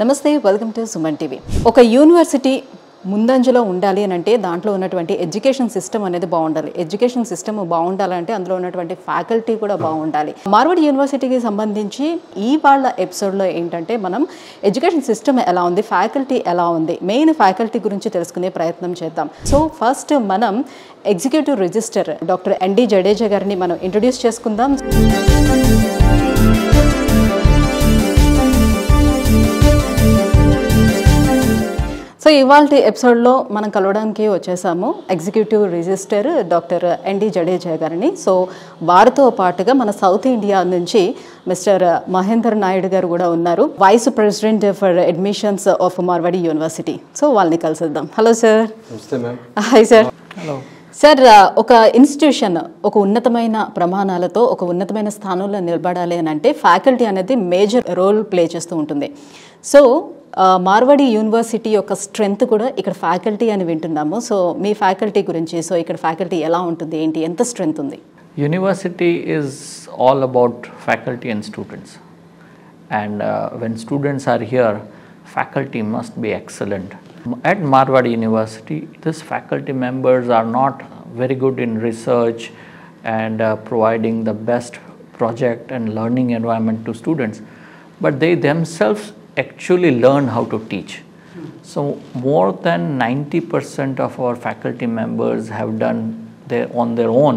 నమస్తే, welcome to Suman TV. ఒక university ముందంజలో ఉండాలి అని అంటే దాంట్లో ఉన్నటువంటి ఎడ్యుకేషన్ సిస్టమ్ అనేది బాగుండాలి. ఎడ్యుకేషన్ సిస్టమ్ బాగుండాలంటే అందులో ఉన్నటువంటి ఫ్యాకల్టీ కూడా బాగుండాలి. మార్వాడి యూనివర్సిటీకి సంబంధించి ఈ వాళ్ళ ఎపిసోడ్లో ఏంటంటే మనం ఎడ్యుకేషన్ సిస్టమ్ ఎలా ఉంది, ఫ్యాకల్టీ ఎలా ఉంది, మెయిన్ ఫ్యాకల్టీ గురించి తెలుసుకునే ప్రయత్నం చేద్దాం. సో ఫస్ట్ మనం executive registrar doctor N D Jadeja గారిని మనం ఇంట్రొడ్యూస్ చేసుకుందాం. సో ఇవాళ ఎపిసోడ్లో మనం కలవడానికి వచ్చేసాము executive registrar doctor N D Jadeja గారిని. సో వారితో పాటుగా మన సౌత్ ఇండియా నుంచి మిస్టర్ మహేందర్ నాయుడు గారు కూడా ఉన్నారు, vice president for admissions of Marwadi university. So వాళ్ళని కలిసిద్దాం. Hello sir. Hi sir. Hello sir, ఒక ఇన్స్టిట్యూషన్ ఒక ఉన్నతమైన ప్రమాణాలతో ఒక ఉన్నతమైన స్థానంలో నిలబడాలి అని అంటే ఫ్యాకల్టీ అనేది మేజర్ రోల్ ప్లే చేస్తూ ఉంటుంది. సో మార్వాడి యూనివర్సిటీ యొక్క స్ట్రెంగ్త్ కూడా ఇక్కడ ఫ్యాకల్టీ అని వింటున్నాము. సో మీ ఫ్యాకల్టీ గురించి, సో ఇక్కడ ఫ్యాకల్టీ ఎలా ఉంటుంది, ఏంటి, ఎంత స్ట్రెంగ్త్ ఉంది? University is all about faculty and students, and when students are here, faculty must be excellent. At Marwadi University, these faculty members are not very good in research and providing the best project and learning environment to students, but they themselves actually learn how to teach. So more than 90% of our faculty members have done on their own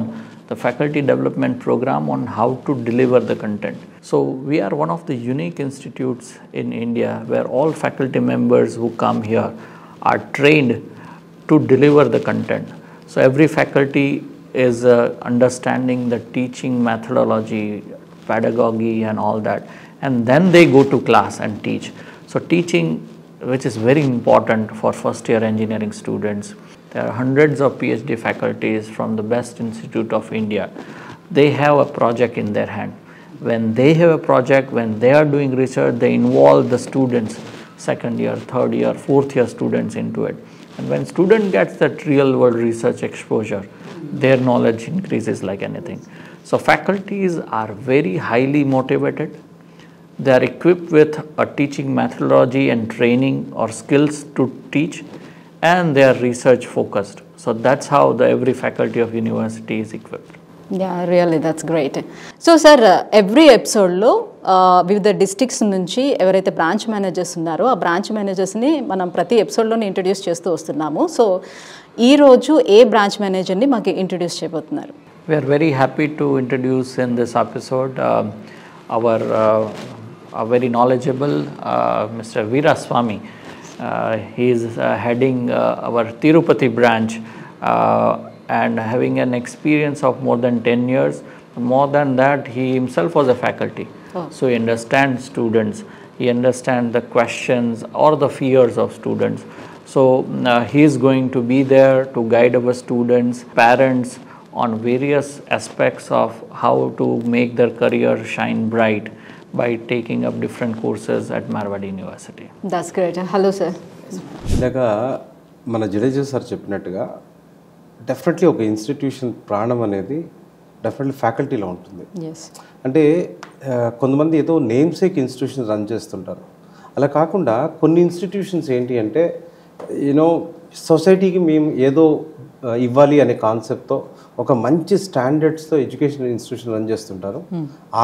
the faculty development program on how to deliver the content. So we are one of the unique institutes in India where all faculty members who come here are trained to deliver the content. So every faculty is understanding the teaching methodology, pedagogy and all that, and then they go to class and teach. So teaching, which is very important for first year engineering students. There are hundreds of PhD faculties from the best institute of India. They have a project in their hand. When they have a project, when they are doing research, they involve the students, second year, third year, fourth year students into it. And when student gets that real world research exposure, their knowledge increases like anything. So faculties are very highly motivated. They are equipped with a teaching methodology and training or skills to teach, and they are research focused. So that's how every faculty of university is equipped. Yeah, really, that's great. So sir, every ఎపిసోడ్లో వివిధ districts నుంచి ఎవరైతే branch managers ఉన్నారో ఆ branch మేనేజర్స్ని మనం ప్రతి ఎపిసోడ్లోనే introduce చేస్తూ వస్తున్నాము. సో ఈరోజు ఏ బ్రాంచ్ మేనేజర్ని మాకు ఇంట్రడ్యూస్ చేయబోతున్నారు? We are very happy to introduce in this episode our very knowledgeable Mr. Veera Swami. He is heading our Tirupati branch and having an experience of more than 10 years. More than that, he himself was a faculty. So he understands students, he understands the questions or the fears of students. So he is going to be there to guide our students, parents on various aspects of how to make their career shine bright by taking up different courses at Marwadi University. That's great. Hello sir. ఇందాక మన Jadeja sir చెప్పినట్టుగా definitely ఒక institution ప్రాణం అనేది definitely ఫ్యాకల్టీలో ఉంటుంది. అంటే కొంతమంది ఏదో నేమ్సేక్ ఇన్స్టిట్యూషన్ రన్ చేస్తుంటారు. అలా కాకుండా కొన్ని ఇన్స్టిట్యూషన్స్ ఏంటి అంటే సొసైటీకి మేము ఏదో ఇవ్వాలి అనే కాన్సెప్ట్తో ఒక మంచి స్టాండర్డ్స్తో ఎడ్యుకేషన్ ఇన్స్టిట్యూషన్ రన్ చేస్తుంటారు.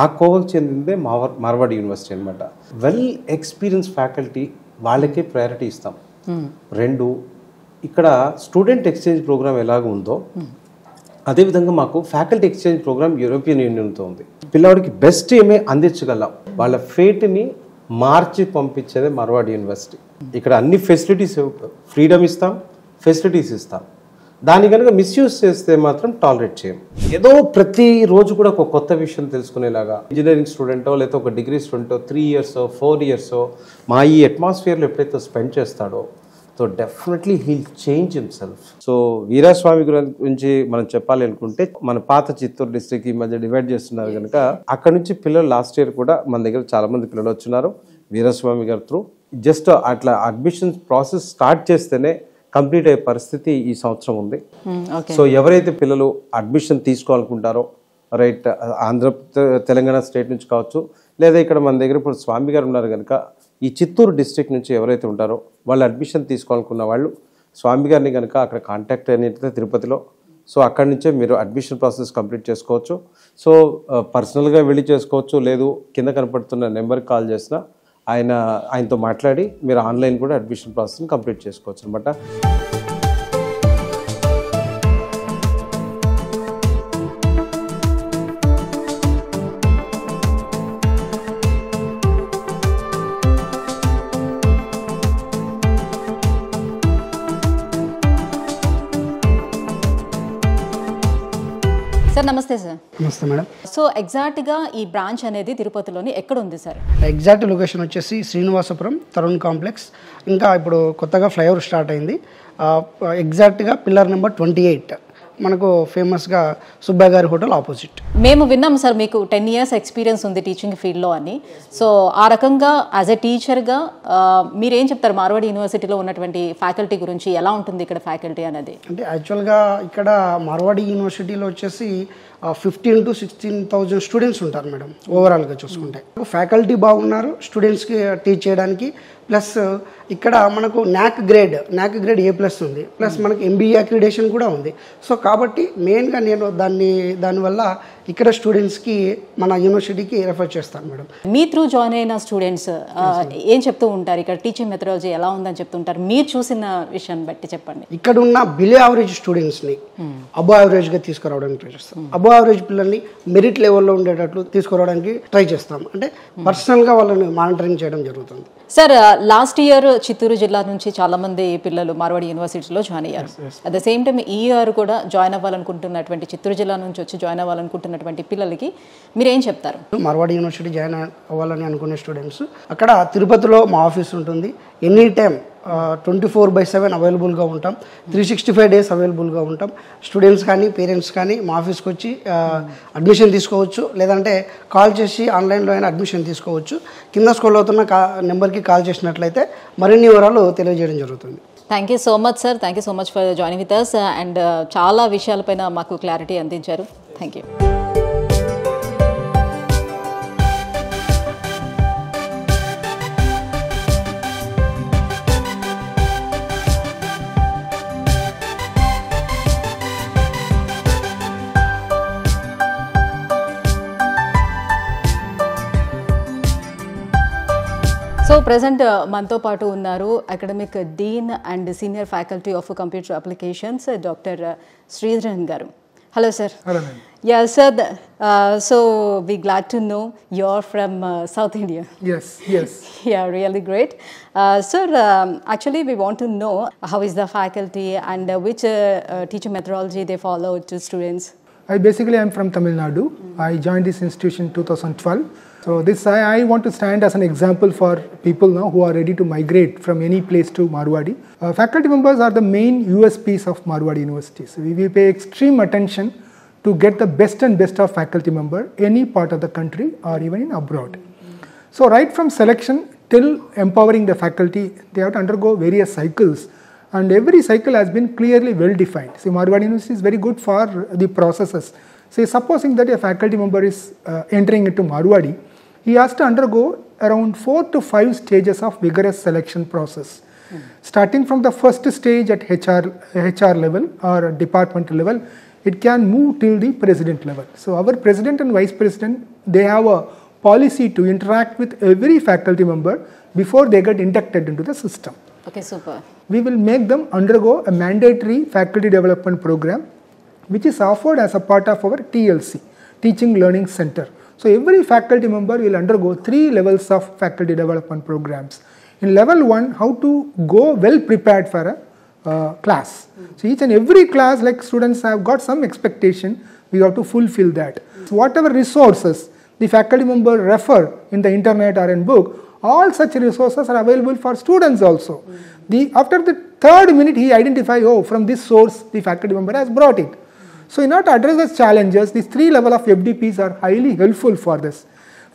ఆ కోవకు చెందిందే మార్వాడి యూనివర్సిటీ అనమాట. వెల్ ఎక్స్పీరియన్స్ ఫ్యాకల్టీ వాళ్ళకే ప్రయారిటీ ఇస్తాం. రెండు, ఇక్కడ స్టూడెంట్ ఎక్స్చేంజ్ ప్రోగ్రామ్ ఎలాగ ఉందో అదేవిధంగా మాకు ఫ్యాకల్టీ ఎక్స్చేంజ్ ప్రోగ్రామ్ యూరోపియన్ యూనియన్తో ఉంది. పిల్లవాడికి బెస్ట్ ఏమే అందించగలం, వాళ్ళ ఫేట్ని మార్చి పంపించేదే మార్వాడి యూనివర్సిటీ. ఇక్కడ అన్ని ఫెసిలిటీస్, ఫ్రీడమ్ ఇస్తాం, ఫెసిలిటీస్ ఇస్తాం. దాన్ని కనుక మిస్యూజ్ చేస్తే మాత్రం టాలరేట్ చేయం. ఏదో ప్రతిరోజు కూడా ఒక కొత్త విషయం తెలుసుకునేలాగా ఇంజనీరింగ్ స్టూడెంటో లేకపోతే ఒక డిగ్రీ స్టూడెంటో 3 years 4 years మా ఈ అట్మాస్ఫియర్లో ఎప్పుడైతే స్పెండ్ చేస్తాడో so definitely he'll change himself. So Veeraswamy గురించి మనం చెప్పాలి అనుకుంటే మన పాత చిత్తూరు డిస్ట్రిక్ట్ ఈ మధ్య డివైడ్ చేస్తున్నారు కనుక అక్కడ నుంచి పిల్లలు లాస్ట్ ఇయర్ కూడా మన దగ్గర చాలా మంది పిల్లలు వచ్చినారు వీరాస్వామి గారి త్రూ. జస్ట్ అట్లా అడ్మిషన్ ప్రాసెస్ స్టార్ట్ చేస్తేనే కంప్లీట్ అయ్యే పరిస్థితి ఈ సంవత్సరం ఉంది. సో ఎవరైతే పిల్లలు అడ్మిషన్ తీసుకోవాలనుకుంటారో రైట్ ఆంధ్ర తెలంగాణ స్టేట్ నుంచి కావచ్చు లేదా ఇక్కడ మన దగ్గర ఇప్పుడు స్వామి గారు ఉన్నారు కనుక ఈ చిత్తూరు డిస్ట్రిక్ట్ నుంచి ఎవరైతే ఉంటారో వాళ్ళు అడ్మిషన్ తీసుకోవాలనుకున్న వాళ్ళు స్వామి గారిని కనుక అక్కడ కాంటాక్ట్ అయినట్లయితే తిరుపతిలో, సో అక్కడి నుంచే మీరు అడ్మిషన్ ప్రాసెస్ కంప్లీట్ చేసుకోవచ్చు. సో పర్సనల్గా వెళ్ళి చేసుకోవచ్చు, లేదు కింద కనపడుతున్న నెంబర్కి కాల్ చేసినా ఆయనతో మాట్లాడి మీరు ఆన్లైన్ కూడా అడ్మిషన్ ప్రాసెస్ని కంప్లీట్ చేసుకోవచ్చు అనమాట. సార్ నమస్తే సార్. నమస్తే మేడం. సో ఎగ్జాక్ట్గా ఈ బ్రాంచ్ అనేది తిరుపతిలోని ఎక్కడ ఉంది సార్? ఎగ్జాక్ట్ లొకేషన్ వచ్చేసి శ్రీనివాసపురం తరుణ్ కాంప్లెక్స్, ఇంకా ఇప్పుడు కొత్తగా ఫ్లైఓవర్ స్టార్ట్ అయింది. ఎగ్జాక్ట్గా పిల్లర్ నెంబర్ 28 మనకు ఫేమస్గా సుబ్బయ్య గారి హోటల్ ఆపోజిట్. మేము విన్నాం సార్ మీకు 10 years ఎక్స్పీరియన్స్ ఉంది టీచింగ్ ఫీల్డ్లో అని. సో ఆ రకంగా యాజ్ ఎ టీచర్గా మీరేం చెప్తారు మార్వాడి యూనివర్సిటీలో ఉన్నటువంటి ఫ్యాకల్టీ గురించి? ఎలా ఉంటుంది ఇక్కడ ఫ్యాకల్టీ అనేది? అంటే యాక్చువల్గా ఇక్కడ మార్వాడి యూనివర్సిటీలో వచ్చేసి 15,000 to 16,000 స్టూడెంట్స్ ఉంటారు మేడం. ఓవరాల్గా చూసుకుంటే ఫ్యాకల్టీ బాగున్నారు స్టూడెంట్స్కి టీచ్ చేయడానికి. ప్లస్ ఇక్కడ మనకు NAC గ్రేడ్ A+ ఉంది, ప్లస్ మనకు MBA అక్రిడేషన్ కూడా ఉంది. సో కాబట్టి మెయిన్గా నేను దానివల్ల ఇక్కడ స్టూడెంట్స్కి మన యూనివర్సిటీకి రెఫర్ చేస్తాను మేడం. మీ త్రూ జాయిన్ అయిన స్టూడెంట్స్ ఏం చెప్తూ ఉంటారు? ఇక్కడ టీచింగ్ మెథడాలజీ ఎలా ఉందని చెప్తుంటారు? మీరు చూసిన విషయాన్ని బట్టి చెప్పండి. ఇక్కడ ఉన్న బిలో యావరేజ్ స్టూడెంట్స్ని అబో యావరేజ్గా తీసుకురావడానికి ట్రై చేస్తాం. అబో యావరేజ్ పిల్లల్ని మెరిట్ లెవెల్లో ఉండేటట్లు తీసుకురావడానికి ట్రై చేస్తాం. అంటే పర్సనల్గా వాళ్ళని మానిటరింగ్ చేయడం జరుగుతుంది. సార్ లాస్ట్ ఇయర్ చిత్తూరు జిల్లా నుంచి చాలా మంది పిల్లలు మార్వాడి యూనివర్సిటీలో జాయిన్ అయ్యారు. అట్ ద సేమ్ టైం ఈ ఇయర్ కూడా జాయిన్ అవ్వాలనుకుంటున్నటువంటి చిత్తూరు జిల్లా నుంచి వచ్చి జాయిన్ అవ్వాలనుకుంటున్నటువంటి పిల్లలకి మీరేం చెప్తారు? మార్వాడి యూనివర్సిటీ జాయిన్ అవ్వాలని అనుకునే స్టూడెంట్స్ అక్కడ తిరుపతిలో మా ఆఫీస్ ఉంటుంది. ఎనీ టైం 24/7 అవైలబుల్గా ఉంటాం. 365 days అవైలబుల్గా ఉంటాం. స్టూడెంట్స్ కానీ పేరెంట్స్ కానీ మా ఆఫీస్కి వచ్చి అడ్మిషన్ తీసుకోవచ్చు, లేదంటే కాల్ చేసి ఆన్లైన్లో అయినా అడ్మిషన్ తీసుకోవచ్చు. కింద స్క్రోల్ అవుతున్న నెంబర్కి కాల్ చేసినట్లయితే మరిన్ని వివరాలు తెలియజేయడం జరుగుతుంది. Thank you so much sir. Thank you so much for joining with us and చాలా విషయాలపైన మాకు క్లారిటీ అందించారు. Thank you. సో ప్రెసెంట్ మనతో పాటు ఉన్నారు academic dean and senior faculty of computer applications doctor Sridharan గారు. Hello sir. Yeah sir, so we glad to know you're from South India. Yes. Yeah, really great. Sir, actually we want to know how is the faculty and which teaching methodology they follow to students. I am from Tamil Nadu. I joined this institution in 2012. So I want to stand as an example for people now who are ready to migrate from any place to Marwadi. Faculty members are the main USPs of Marwadi University. So we pay extreme attention to get the best of faculty member any part of the country or even in abroad. So right from selection till empowering the faculty, they have to undergo various cycles, and every cycle has been clearly well defined. See, Marwadi University is very good for the processes. Say supposing that a faculty member is entering into Marwadi, he has to undergo around 4 to 5 stages of vigorous selection process. Starting from the first stage at HR level or department level, it can move till the president level. So our president and vice president, they have a policy to interact with every faculty member before they get inducted into the system. Okay, super. We will make them undergo a mandatory faculty development program, which is offered as a part of our TLC, Teaching Learning Center. So every faculty member will undergo 3 levels of faculty development programs. In level 1, how to go well prepared for a class. So each and every class, like students have got some expectation, we have to fulfill that. So whatever resources the faculty member refer in the internet or in book, all such resources are available for students also. After the 3rd minute, he identifies, oh, from this source the faculty member has brought it. So in order to address these challenges, these 3 levels of FDPs are highly helpful for this.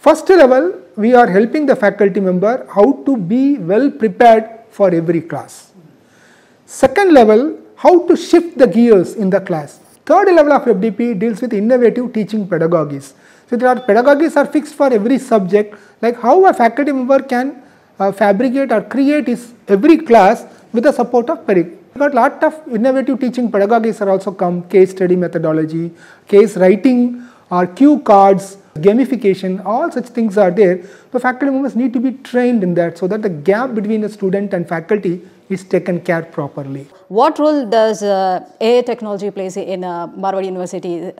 First level, we are helping the faculty member how to be well prepared for every class. Second level, how to shift the gears in the class. Third level of FDP deals with innovative teaching pedagogies. So there are pedagogies are fixed for every subject, like how a faculty member can fabricate or create is every class with the support of pedagogy. But lot of innovative teaching pedagogies are also come, case study methodology, case writing or cue cards, gamification, all such things are there. The faculty members need to be trained in that so that the gap between the student and faculty is taken care properly. What role does AI technology plays in Marwadi University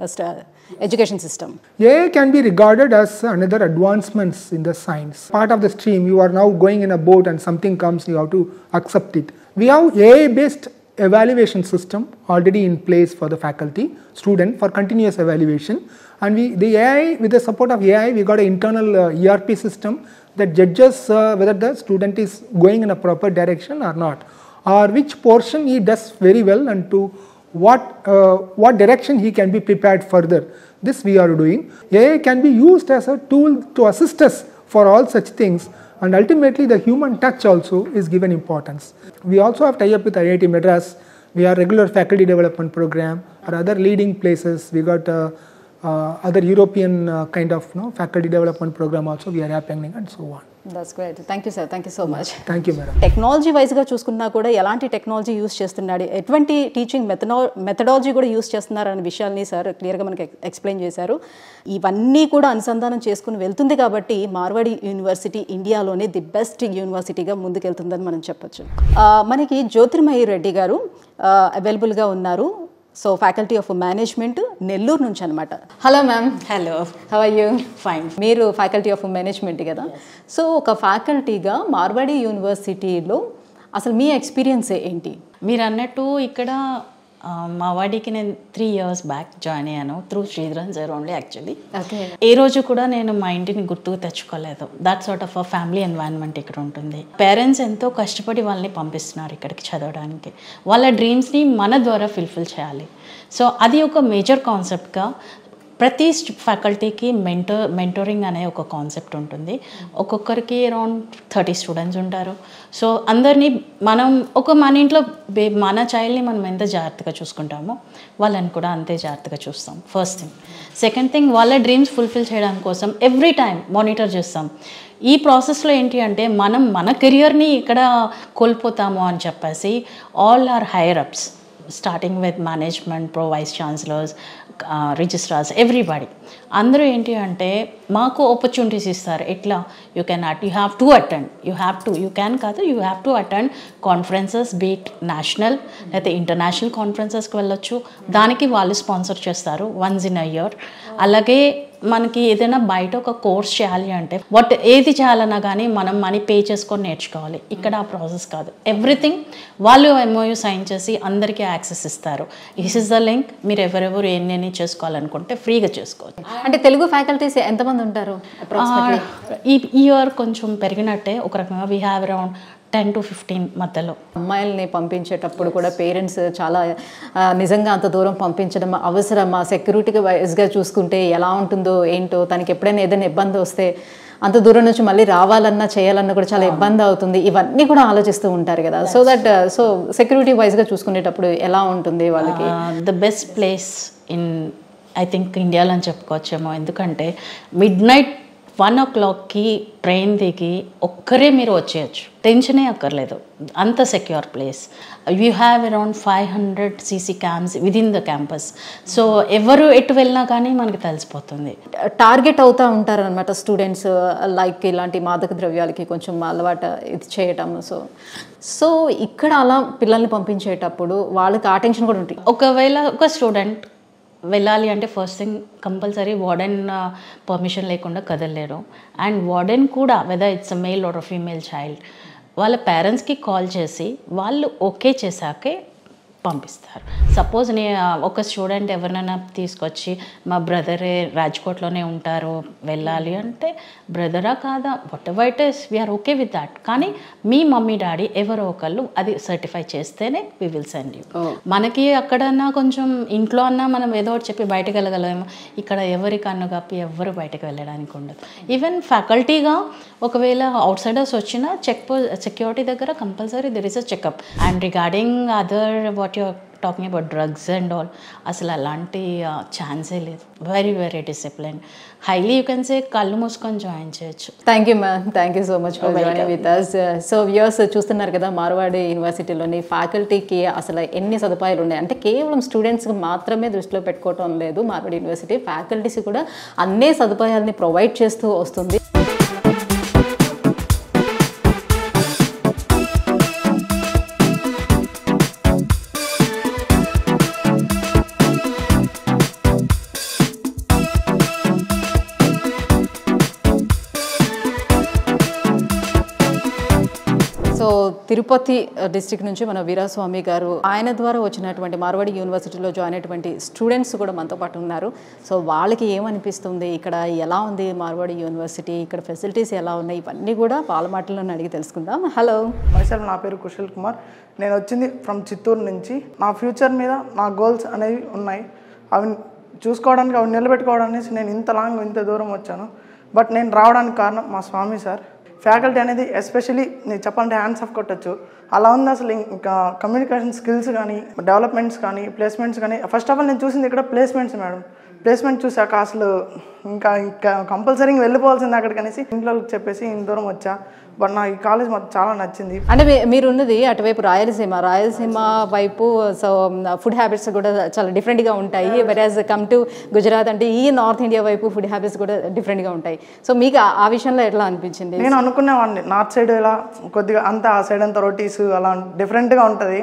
education system? AI can be regarded as another advancements in the science. Part of the stream, you are now going in a boat and something comes, you have to accept it. We have AI-based evaluation system already in place for the faculty, student for continuous evaluation. And the AI, with the support of AI, we got an internal ERP system that judges whether the student is going in a proper direction or not, or which portion he does very well and to what direction he can be prepared further. This we are doing. AI can be used as a tool to assist us for all such things, and ultimately the human touch also is given importance. We also have tie-up with IIT Madras. We are regular faculty development program or other leading places. We got other European kind of faculty development program also we are happening and so on. That's great. Thank you, sir. Thank you so much. Thank you, madam. Technology వైజ్గా చూసుకున్నా కూడా ఎలాంటి technology use చేస్తున్నాడు, ఎటువంటి teaching methodology కూడా use చేస్తున్నారు అనే విషయాల్ని సార్ క్లియర్గా మనకి ఎక్స్ప్లెయిన్ చేశారు. ఇవన్నీ కూడా అనుసంధానం చేసుకుని వెళ్తుంది కాబట్టి మార్వాడి యూనివర్సిటీ ఇండియాలోనే ది బెస్ట్ యూనివర్సిటీగా ముందుకెళ్తుందని మనం చెప్పొచ్చు. మనకి జ్యోతిర్మయి రెడ్డి గారు అవైలబుల్గా ఉన్నారు. So faculty of management Nellore నుంచి అనమాట. Hello ma'am. Hello, how are you? Fine. మీరు ఫ్యాకల్టీ ఆఫ్ మేనేజ్మెంట్ కదా. సో ఒక ఫ్యాకల్టీగా మార్వాడి యూనివర్సిటీలో అసలు మీ ఎక్స్పీరియన్స్ ఏంటి? మీరు అన్నట్టు ఇక్కడ మా వాడికి నేను 3 years బ్యాక్ జాయిన్ అయ్యాను through Sridharan sir only. Actually ఏ రోజు కూడా నేను మా ఇంటిని గుర్తుకు తెచ్చుకోలేదు. That sort of a family environment ఇక్కడ ఉంటుంది. పేరెంట్స్ ఎంతో కష్టపడి వాళ్ళని పంపిస్తున్నారు ఇక్కడికి చదవడానికి. వాళ్ళ డ్రీమ్స్ని మన ద్వారా ఫుల్ఫిల్ చేయాలి. సో అది ఒక మేజర్ కాన్సెప్ట్గా ప్రతి ఫ్యాకల్టీకి మెంటోరింగ్ అనే ఒక కాన్సెప్ట్ ఉంటుంది. ఒక్కొక్కరికి అరౌండ్ 30 స్టూడెంట్స్ ఉంటారు. సో అందరినీ మనం మన ఇంట్లో మన చైల్డ్ని మనం ఎంత జాగ్రత్తగా చూసుకుంటామో వాళ్ళని కూడా అంతే జాగ్రత్తగా చూస్తాం. First thing. సెకండ్ థింగ్, వాళ్ళ డ్రీమ్స్ ఫుల్ఫిల్ చేయడం కోసం ఎవ్రీ టైం మానిటర్ చేస్తాం. ఈ ప్రాసెస్లో ఏంటి అంటే మనం మన కెరియర్ని ఇక్కడ కోల్పోతాము అని చెప్పేసి all our higher ups starting with management, vice chancellors, registrars, everybody అందరూ ఏంటి అంటే మాకు ఆపర్చునిటీస్ ఇస్తారు. ఎట్లా you have to attend, you have to attend conferences, be it national లేకపోతే ఇంటర్నేషనల్ కాన్ఫరెన్సెస్కి వెళ్ళొచ్చు. దానికి వాళ్ళు స్పాన్సర్ చేస్తారు వన్స్ ఇన్ అ ఇయర్. అలాగే మనకి ఏదైనా బయట ఒక కోర్స్ చేయాలి అంటే ఏది చేయాలన్నా కానీ మనం మనీ పే చేసుకొని నేర్చుకోవాలి. ఇక్కడ ఆ ప్రాసెస్ కాదు. ఎవ్రీథింగ్ వాళ్ళు MOU సైన్ చేసి అందరికీ యాక్సెస్ ఇస్తారు. This is the link. మీరు ఎవరెవరు ఎన్ని చేసుకోవాలనుకుంటే ఫ్రీగా చేసుకోవచ్చు. అంటే తెలుగు ఫ్యాకల్టీస్ ఎంతమంది ఉంటారు? ఈ ఇయర్ కొంచెం పెరిగినట్టే ఒక రకంగా. వీ హ్యావ్ అరౌండ్ 10 to 15 మధ్యలో. అమ్మాయిల్ని పంపించేటప్పుడు కూడా పేరెంట్స్ చాలా నిజంగా అంత దూరం పంపించడం అవసరమా? సెక్యూరిటీ వైజ్గా చూసుకుంటే ఎలా ఉంటుందో ఏంటో, తనకి ఎప్పుడైనా ఏదైనా ఇబ్బంది వస్తే అంత దూరం నుంచి మళ్ళీ రావాలన్నా చేయాలన్నా కూడా చాలా ఇబ్బంది అవుతుంది. ఇవన్నీ కూడా ఆలోచిస్తూ ఉంటారు కదా. సో సెక్యూరిటీ వైజ్గా చూసుకునేటప్పుడు ఎలా ఉంటుంది వాళ్ళకి? The best place in I think ఇండియాలో అని చెప్పుకోవచ్చేమో. ఎందుకంటే midnight 1 o'clockకి ట్రైన్ దిగి ఒక్కరే మీరు వచ్చేయచ్చు. టెన్షనే అక్కర్లేదు. అంత secure place. You have around 500 CC cams within the campus. So ఎవరు ఎటు వెళ్ళినా కానీ మనకి తెలిసిపోతుంది. టార్గెట్ అవుతూ ఉంటారు అనమాట స్టూడెంట్స్, లైక్ ఇలాంటి మాదక ద్రవ్యాలకి కొంచెం అలవాటు ఇది చేయటం. సో ఇక్కడ అలా పిల్లల్ని పంపించేటప్పుడు వాళ్ళకి ఆ టెన్షన్ కూడా ఉంటుంది. ఒకవేళ ఒక స్టూడెంట్ వెళ్ళాలి అంటే first thing compulsory warden permission లేకుండా కదలలేరు. అండ్ వార్డెన్ కూడా whether it's a male or a female child వాళ్ళ పేరెంట్స్కి కాల్ చేసి వాళ్ళు ఓకే చేశాకే పంపిస్తారు. సపోజ్ ఒక స్టూడెంట్ ఎవరినైనా తీసుకొచ్చి మా బ్రదరే రాజ్కోట్లోనే ఉంటారు వెళ్ళాలి అంటే బ్రదరా కాదా whatever it is we're okay with that. కానీ మీ మమ్మీ డాడీ ఎవరో ఒకళ్ళు అది సర్టిఫై చేస్తేనే వీ విల్ సెండ్ యూ. మనకి అక్కడన్నా కొంచెం ఇంట్లో అన్నా మనం ఏదో ఒకటి చెప్పి బయటకు వెళ్ళగలమేమో. ఇక్కడ ఎవరి కన్ను కప్పి ఎవరు బయటకు వెళ్ళడానికి ఉండదు. ఈవెన్ ఫ్యాకల్టీగా ఒకవేళ అవుట్ సైడర్స్ వచ్చినా సెక్యూరిటీ దగ్గర compulsory there is a checkup. And regarding other what you're talking about drugs and all అసలు అలాంటి ఛాన్సే లేదు. Very discipline, highly you can say కళ్ళు మూసుకొని జాయిన్ చేయొచ్చు. Thank you ma'am, thank you so much for joining with us. So viewers చూస్తున్నారు కదా, మార్వాడి యూనివర్సిటీలోని ఫ్యాకల్టీకి అసలు ఎన్ని సదుపాయాలు ఉన్నాయి అంటే కేవలం స్టూడెంట్స్కి మాత్రమే దృష్టిలో పెట్టుకోవటం లేదు. మార్వాడి యూనివర్సిటీ ఫ్యాకల్టీస్ కూడా అన్ని సదుపాయాలని ప్రొవైడ్ చేస్తూ వస్తుంది. సో తిరుపతి డిస్ట్రిక్ట్ నుంచి మన వీరాస్వామి గారు, ఆయన ద్వారా వచ్చినటువంటి మార్వాడి యూనివర్సిటీలో జాయిన్ అయినటువంటి స్టూడెంట్స్ కూడా మనతో పాటు ఉన్నారు. సో వాళ్ళకి ఏమనిపిస్తుంది, ఇక్కడ ఎలా ఉంది మార్వాడి యూనివర్సిటీ, ఇక్కడ ఫెసిలిటీస్ ఎలా ఉన్నాయి, ఇవన్నీ కూడా వాళ్ళ మాటల్లో అడిగి తెలుసుకుందాం. హలో మైసెల్ఫ్, నా పేరు కుశల్ కుమార్. నేను వచ్చింది ఫ్రమ్ చిత్తూరు నుంచి. నా ఫ్యూచర్ మీద నా గోల్స్ అనేవి ఉన్నాయి. అవి చూసుకోవడానికి, అవి నిలబెట్టుకోవడానికి నేను ఇంత దూరం వచ్చాను. బట్ నేను రావడానికి కారణం మా స్వామి సార్. ఫ్యాకల్టీ అనేది ఎస్పెషలీ నేను చెప్పాలంటే హ్యాండ్స్ ఆఫ్ కొట్టచ్చు, అలా ఉంది. అసలు ఇంకా కమ్యూనికేషన్ స్కిల్స్ కానీ, డెవలప్మెంట్స్ కానీ, ప్లేస్మెంట్స్ కానీ, ఫస్ట్ ఆఫ్ ఆల్ నేను చూసింది ఇక్కడ ప్లేస్మెంట్స్ మేడం. ప్లేస్మెంట్ చూసాక అసలు ఇంకా కంపల్సరీ వెళ్ళిపోవాల్సింది అక్కడికి అనేసి ఇంట్లో చెప్పేసి ఇంత దూరం వచ్చా. బట్ నాకు ఈ కాలేజ్ మాకు చాలా నచ్చింది. అంటే మీరు ఉన్నది అటువైపు రాయలసీమ వైపు. సో ఫుడ్ హ్యాబిట్స్ కూడా చాలా డిఫరెంట్గా ఉంటాయి. వెరాజ్ కమ్ టు గుజరాత్ అంటే ఈ నార్త్ ఇండియా వైపు ఫుడ్ హ్యాబిట్స్ కూడా డిఫరెంట్గా ఉంటాయి. సో మీకు ఆ విషయంలో ఎట్లా అనిపించింది? నేను అనుకునేవాడిని నార్త్ సైడ్ ఇలా కొద్దిగా అంతా, ఆ సైడ్ అంతా రోటీస్ అలా డిఫరెంట్గా ఉంటుంది.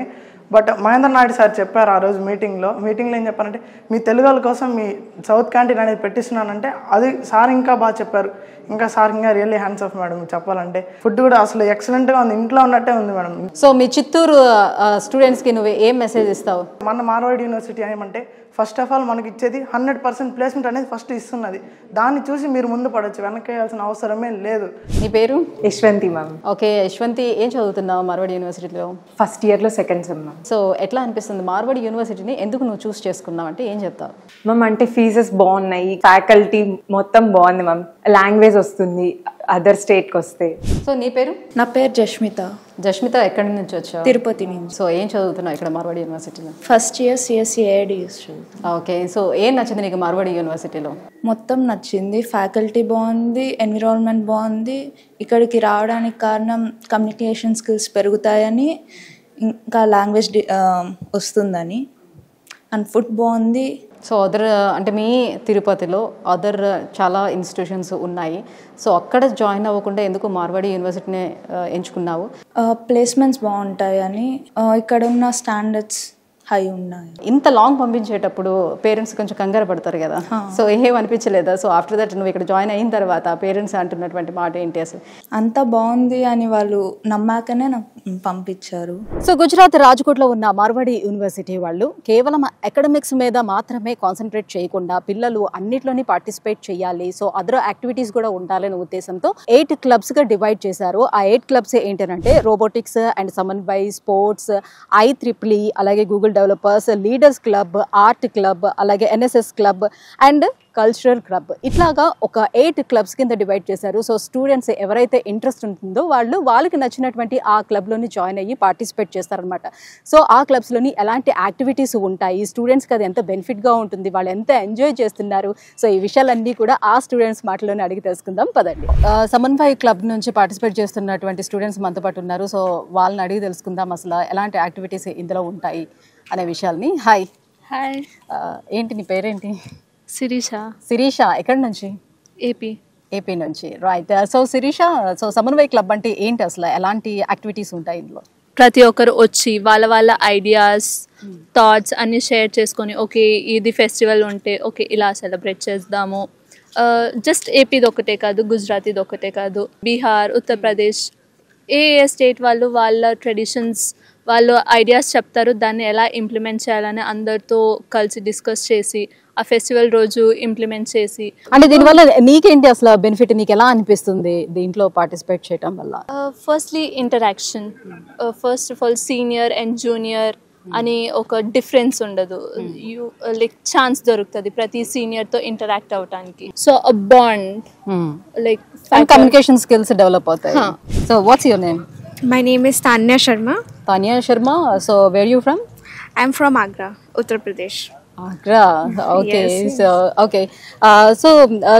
బట్ మహేంద్ర నాయుడు సార్ చెప్పారు ఆ రోజు మీటింగ్లో ఏం చెప్పారంటే, మీ తెలుగు వాళ్ళ కోసం మీ సౌత్ క్యాంటీన్ అనేది పెట్టిస్తున్నానంటే అది సార్ ఇంకా బాగా చెప్పారు. ఇంకా సార్ ఇంకా రియల్లీ హ్యాండ్స్ ఆఫ్ మేడం. చెప్పాలంటే ఫుడ్ కూడా అసలు ఎక్సలెంట్గా ఉంది, ఇంట్లో ఉన్నట్టే ఉంది మేడం. సో మీ చిత్తూరు స్టూడెంట్స్కి నువ్వు ఏం మెసేజ్ ఇస్తావు? మన మార్వాడి యూనివర్సిటీ ఏమంటే ఫస్ట్ ఆఫ్ ఆల్ మనకి ఇచ్చేది 100% ప్లేస్మెంట్ అనేది ఫస్ట్ ఇస్తున్నది. దాన్ని చూసి మీరు ముందు పడవచ్చు, వెనక్కేయాల్సిన అవసరమే లేదు. నీ పేరు? యశ్వంతి మ్యామ్. ఓకే యశ్వంతి, ఏం చదువుతున్నావు మార్వాడి యూనివర్సిటీలో? ఫస్ట్ ఇయర్లో సెకండ్ సెమ్ మ్యామ్. సో ఎట్లా అనిపిస్తుంది మార్వాడి యూనివర్సిటీని ఎందుకు నువ్వు చూస్ చేసుకున్నావు అంటే ఏం చెప్తావు? మ్యామ్ అంటే ఫీజెస్ బాగున్నాయి, ఫ్యాకల్టీ మొత్తం బాగుంది మ్యామ్, లాంగ్వేజ్ వస్తుంది అదర్ స్టేట్కి వస్తే. సో నీ పేరు? నా పేరు జష్మిత. జష్మిత, ఎక్కడి నుంచి వచ్చావు? తిరుపతి నుంచి. సో ఏం చదువుతున్నావు ఇక్కడ మార్వాడి యూనివర్సిటీలో? First year CSC AIDS. Okay, so ఏం నచ్చింది నీకు మార్వాడి యూనివర్సిటీలో? మొత్తం నచ్చింది. ఫ్యాకల్టీ బాగుంది, ఎన్విరాన్మెంట్ బాగుంది. ఇక్కడికి రావడానికి కారణం కమ్యూనికేషన్ స్కిల్స్ పెరుగుతాయని, ఇంకా లాంగ్వేజ్ వస్తుందని, అండ్ ఫుడ్ బాగుంది. సో అదర్ అంటే మీ తిరుపతిలో అదర్ చాలా ఇన్స్టిట్యూషన్స్ ఉన్నాయి. సో అక్కడ జాయిన్ అవ్వకుండా ఎందుకు మార్వాడి యూనివర్సిటీని ఎంచుకున్నావు? ప్లేస్మెంట్స్ బాగుంటాయని, ఇక్కడ ఉన్న స్టాండర్డ్స్ హై ఉన్నాయి. ఇంత లాంగ్ పంపించేటప్పుడు పేరెంట్స్ కొంచెం కంగారు పడతారు కదా, సో ఏం అనిపించలేదా? సో ఆఫ్టర్ దట్ నువ్వు ఇక్కడ జాయిన్ అయిన తర్వాత పేరెంట్స్ అంటున్నటువంటి మాట ఏంటి అసలు? అంత బాగుంది అని వాళ్ళు నమ్మాకనే నాకు పంపించారు. సో గుజరాత్ రాజ్కోట్లో ఉన్న మార్వాడి యూనివర్సిటీ వాళ్ళు కేవలం అకాడమిక్స్ మీద మాత్రమే కాన్సన్ట్రేట్ చేయకుండా పిల్లలు అన్నిట్లోని పార్టిసిపేట్ చేయాలి, సో అదర్ యాక్టివిటీస్ కూడా ఉండాలనే ఉద్దేశంతో 8 క్లబ్స్గా డివైడ్ చేశారు. ఆ 8 క్లబ్స్ ఏంటంటే robotics and Samanvay, sports, IEEE, అలాగే Google developers, leaders club, art club, అలాగే NSS club and cultural club. ఇట్లాగా ఒక 8 క్లబ్స్ కింద డివైడ్ చేశారు. సో స్టూడెంట్స్ ఎవరైతే ఇంట్రెస్ట్ ఉంటుందో వాళ్ళకి నచ్చినటువంటి ఆ క్లబ్లోని జాయిన్ అయ్యి పార్టిసిపేట్ చేస్తారనమాట. సో ఆ క్లబ్స్లోని ఎలాంటి యాక్టివిటీస్ ఉంటాయి, స్టూడెంట్స్కి అది ఎంత బెనిఫిట్గా ఉంటుంది, వాళ్ళు ఎంత ఎంజాయ్ చేస్తున్నారు, సో ఈ విషయాలన్నీ కూడా ఆ స్టూడెంట్స్ మాటలోనే అడిగి తెలుసుకుందాం పదండి. సమన్వయ్ క్లబ్ నుంచి పార్టిసిపేట్ చేస్తున్నటువంటి స్టూడెంట్స్ మనతో పాటు ఉన్నారు. సో వాళ్ళని అడిగి తెలుసుకుందాం అసలు ఎలాంటి యాక్టివిటీస్ ఇందులో ఉంటాయి అనే విషయాల్ని. హాయ్. హాయ్. ఏంటి నీ పేరేంటి? శిరీష. ఎక్కడి నుంచి? ఏపీ నుంచి. Right. So Sirisha, so Samanvay club అంటే ఏంటి అసలు, ఎలాంటి యాక్టివిటీస్ ఉంటాయి ఇందులో? ప్రతి ఒక్కరు వచ్చి వాళ్ళ ఐడియాస్, థాట్స్ అన్నీ షేర్ చేసుకొని, ఓకే ఇది ఫెస్టివల్ ఉంటే ఓకే ఇలా సెలబ్రేట్ చేద్దాము. జస్ట్ ఏపీది ఒకటే కాదు, గుజరాతీది ఒకటే కాదు, బీహార్, ఉత్తరప్రదేశ్, ఏ స్టేట్ వాళ్ళు వాళ్ళ ట్రెడిషన్స్, వాళ్ళు ఐడియాస్ చెప్తారు, దాన్ని ఎలా ఇంప్లిమెంట్ చేయాలని అందరితో కలిసి డిస్కస్ చేసి ఆ ఫెస్టివల్ రోజు ఇంప్లిమెంట్ చేసి. అంటే దీనివల్ల నీకేంటి అసలు బెనిఫిట్, నీకు ఎలా అనిపిస్తుంది దీంట్లో పార్టిసిపేట్ చేయడం వల్ల? Firstly interaction. First of all senior and junior అని ఒక డిఫరెన్స్ ఉండదు. యూ లైక్ ఛాన్స్ దొరుకుతుంది ప్రతి సీనియర్తో ఇంటరాక్ట్ అవడానికి. So uh bond, like communication skills develop అవుతాయి. So what's your name? My name is Tanya Sharma. Tanya Sharma. So where are you from? I'm from Agra, Uttar Pradesh. Agra. Okay. Yes. So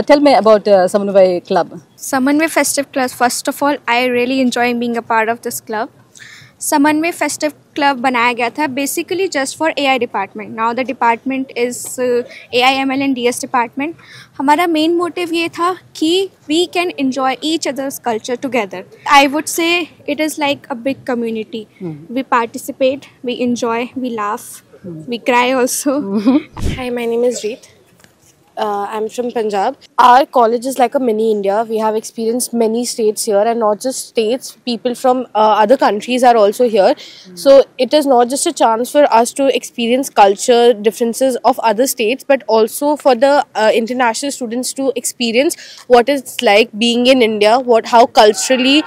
tell me about Samanvay Club. Samanvay Festive Club. First of all, I really enjoy being a part of this club. Samanvay festive club बनाया गया था basically just for AI department. Now the department is AIML and DS department. हमारा main motive ये था कि we can enjoy each others culture together. I would say it is like a big community. We participate, we enjoy, we laugh, we cry also. Hi, my name is Reet. I'm from Punjab. Our college is like a mini India. We have experienced many states here, and not just states, people from other countries are also here. So it is not just a chance for us to experience culture differences of other states, but also for the international students to experience what it's like being in India, how culturally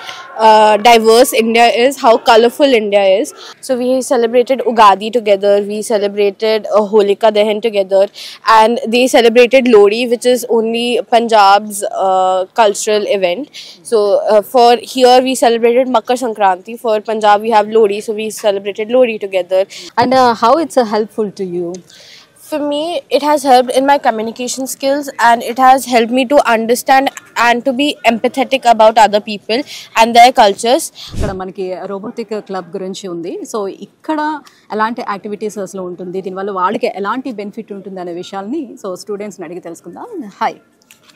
diverse India is, how colorful India is. So we celebrated Ugadi together, we celebrated Holika Dahan together, and they celebrated Lodi, which is only Punjab's cultural event. So for here we celebrated Makar Sankranti. For Punjab we have Lodi, so we celebrated Lodi together. And how it's helpful to you? For me, it has helped in my communication skills, and it has helped me to understand and to be empathetic about other people and their cultures. ఇక్కడ మనకి robotic club గురించి ఉంది. So ఇక్కడ ఎలాంటి activities అసలు ఉంటుంది, దీనివల్ల వాళ్ళకి ఎలాంటి బెనిఫిట్ ఉంటుంది అనే విషయాల్ని సో స్టూడెంట్స్ని అడిగి తెలుసుకుందాం. హాయ్.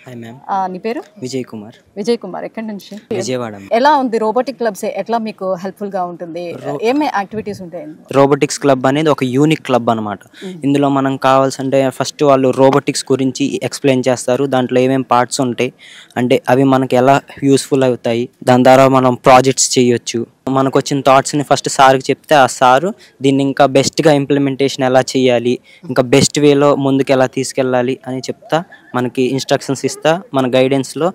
Hi ma'am. నీ పేరు? విజయ్ కుమార్. విజయ్ కుమార్, ఎక్కడి నుంచి? విజయవాడ. ఎలా ఉంది రోబోటిక్ క్లబ్స్, ఎట్లా మీకు హెల్ప్ఫుల్ గా ఉంటుంది, ఏమే యాక్టివిటీస్ ఉంటాయి? రోబోటిక్స్ క్లబ్ అనేది ఒక యూనిక్ క్లబ్ అనమాట. ఇందులో మనం కావాల్సింటే ఫస్ట్ వాళ్ళు రోబోటిక్స్ గురించి ఎక్స్ప్లెయిన్ చేస్తారు. దాంట్లో ఏమేమి పార్ట్స్ ఉంటాయి అంటే అవి మనకి ఎలా యూస్ఫుల్ అవుతాయి, దాని ద్వారా మనం ప్రాజెక్ట్స్ చేయొచ్చు. మనకు వచ్చిన థాట్స్ని ఫస్ట్ సార్కి చెప్తే ఆ సారు దీన్ని ఇంకా బెస్ట్గా ఇంప్లిమెంటేషన్ ఎలా చేయాలి, ఇంకా బెస్ట్ వేలో ముందుకు ఎలా తీసుకెళ్ళాలి అని చెప్తా మనకి ఇన్స్ట్రక్షన్స్ ఇస్తా మన గైడెన్స్లో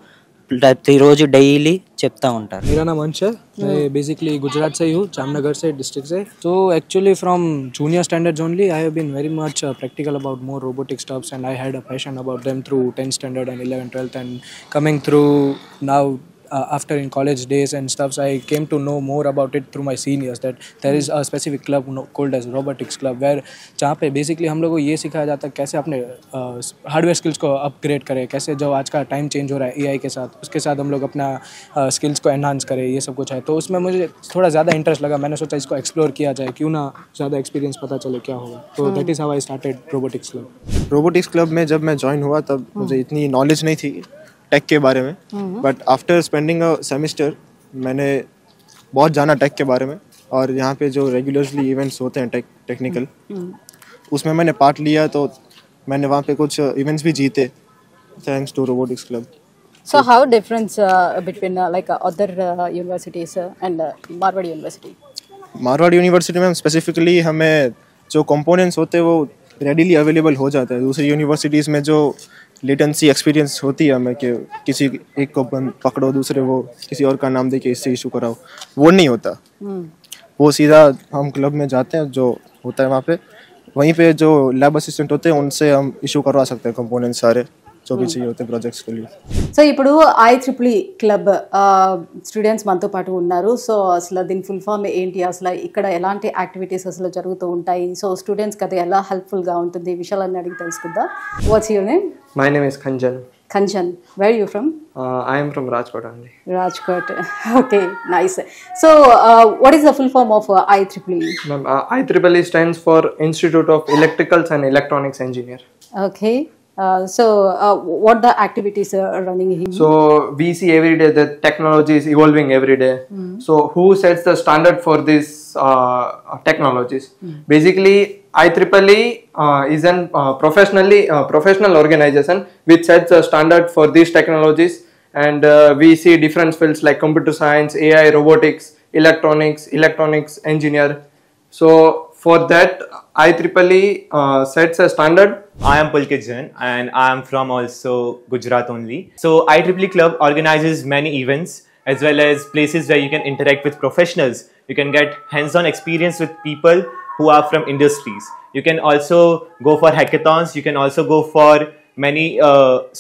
ప్రతిరోజు డైలీ చెప్తా ఉంటారు. मेरा नाम अंश है. मैं बेसिकली गुजरात से ही हूँ, जामनगर से डिस्ट्रिक्ट से. So actually from junior standards only I have been very much practical about more robotic stuffs, and I had a passion about them through 10th standard and 11th 12th, and coming through now after in college days and stuff, so I came to know more about it through my seniors that there is a specific club called as robotics club, where जहाँ पे basically हम लोग को ये सिखाया जाता है कैसे अपने हार्डवेयर स्किल्स को अपग्रेड करें, कैसे जो आज का टाइम चेंज हो रहा है AI के साथ, उसके साथ हम लोग अपना स्किल्स को एनहांस करें, ये सब कुछ है. तो उसमें मुझे थोड़ा ज़्यादा इंटरेस्ट लगा. मैंने सोचा इसको एक्सप्लोर किया जाए, क्यों ना ज़्यादा एक्सपीरियंस पता चले क्या होगा. तो that is how I started robotics club. Robotics club में जब मैं ज्वाइन हुआ तब मुझे इतनी नॉलेज नहीं थी टेक के बारे में, but after spending a semester मैंने बहुत जाना टेक के बारे में. और यहाँ पे जो रेगुलरली इवेंट्स होते हैं टेक्निकल, उसमें मैंने पार्ट लिया. तो मैंने वहाँ पे कुछ इवेंट्स भी जीते thanks to robotics club. So how difference between like other universities and Marwadi University? Marwar university में स्पेसिफिकली हमें जो कंपोनेंट्स होते हैं वो रेडीली अवेलेबल हो जाता है. दूसरी यूनिवर्सिटीज़ में जो लेटेंसी एक्सपीरियंस होती है हमें कि किसी एक को पकड़ो, दूसरे वो किसी और का नाम दे के इससे इशू कराओ, वो नहीं होता. वो सीधा हम क्लब में जाते हैं, जो होता है वहाँ पे, वहीं पे जो लैब असिस्टेंट होते हैं उनसे हम इशू करवा सकते हैं कंपोनेंट्स सारे जो भी चाहिए होते हैं ప్రాజెక్ట్స్ के लिए. సో ఇప్పుడు IEEE క్లబ్ స్టూడెంట్స్ మనతో పాటు ఉన్నారు. సో అసలు దీని ఫుల్ ఫామ్ ఏంటి, అసలు ఇక్కడ ఎలాంటి యాక్టివిటీస్ అసలు జరుగుతూ ఉంటాయి, సో స్టూడెంట్స్కి అది ఎలా హెల్ప్ఫుల్గా ఉంటుంది, ఈ విషయాలన్నీ అడిగి తెలుసుకుందాం. Watts your name? My name is Kanjan. Kanjan. Where are you from? I am from Rajkot only. Rajkot. Okay, nice. So what is the full form of IEEE? Ma'am, IEEE stands for Institute of Electricals and Electronics Engineer. Okay. So what the activities are running here? So we see every day that technology is evolving every day. So who sets the standard for these technologies? Basically IEEE is an professional organization which sets a standard for these technologies, and we see different fields like computer science, AI, robotics, electronics engineer. So for that IEEE sets a standard. I am Pulkit Jain and I am from also Gujarat only. So IEEE Club organizes many events as well as places where you can interact with professionals. You can get hands-on experience with people who are from industries. You can also go for hackathons. You can also go for many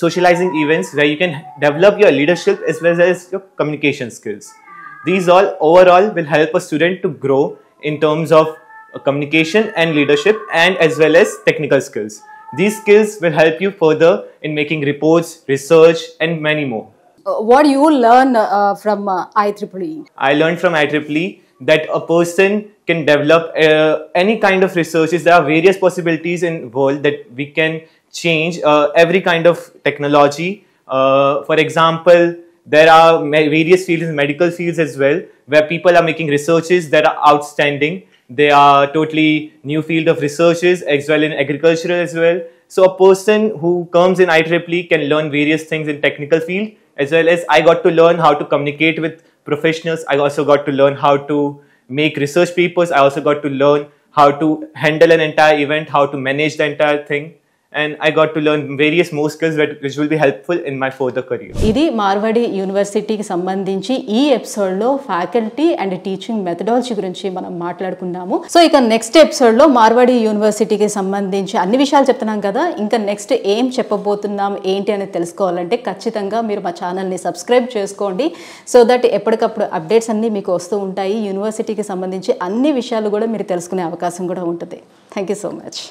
socializing events where you can develop your leadership as well as your communication skills. These all overall will help a student to grow in terms of communication and leadership, and as well as technical skills. These skills will help you further in making reports, research, and many more. What do you learn from IEEE? I learned from IEEE that a person can develop any kind of researches. There are various possibilities in the world that we can change every kind of technology. For example, there are various fields in medical fields as well, where people are making researches that are outstanding. They are totally new field of researches, as well in agriculture as well. So a person who comes in IEEE can learn various things in technical field, as well as I got to learn how to communicate with professionals. I also got to learn how to make research papers. I also got to learn how to handle an entire event, how to manage the entire thing. And I got to learn various more skills which will be helpful in my further career. ఇది మార్వాడి యూనివర్సిటీకి సంబంధించి ఈ ఎపిసోడ్లో faculty and teaching methodology గురించి మనం మాట్లాడుకున్నాము. So ఇక next ఎపిసోడ్లో మార్వాడి యూనివర్సిటీకి సంబంధించి అన్ని విషయాలు చెప్తున్నాం కదా, ఇంకా నెక్స్ట్ ఏం చెప్పబోతున్నాం ఏంటి అనేది తెలుసుకోవాలంటే ఖచ్చితంగా మీరు మా ఛానల్ని సబ్స్క్రైబ్ చేసుకోండి. సో దట్ ఎప్పటికప్పుడు అప్డేట్స్ అన్నీ మీకు వస్తూ ఉంటాయి. యూనివర్సిటీకి సంబంధించి అన్ని విషయాలు కూడా మీరు తెలుసుకునే అవకాశం కూడా ఉంటుంది. Thank you so much.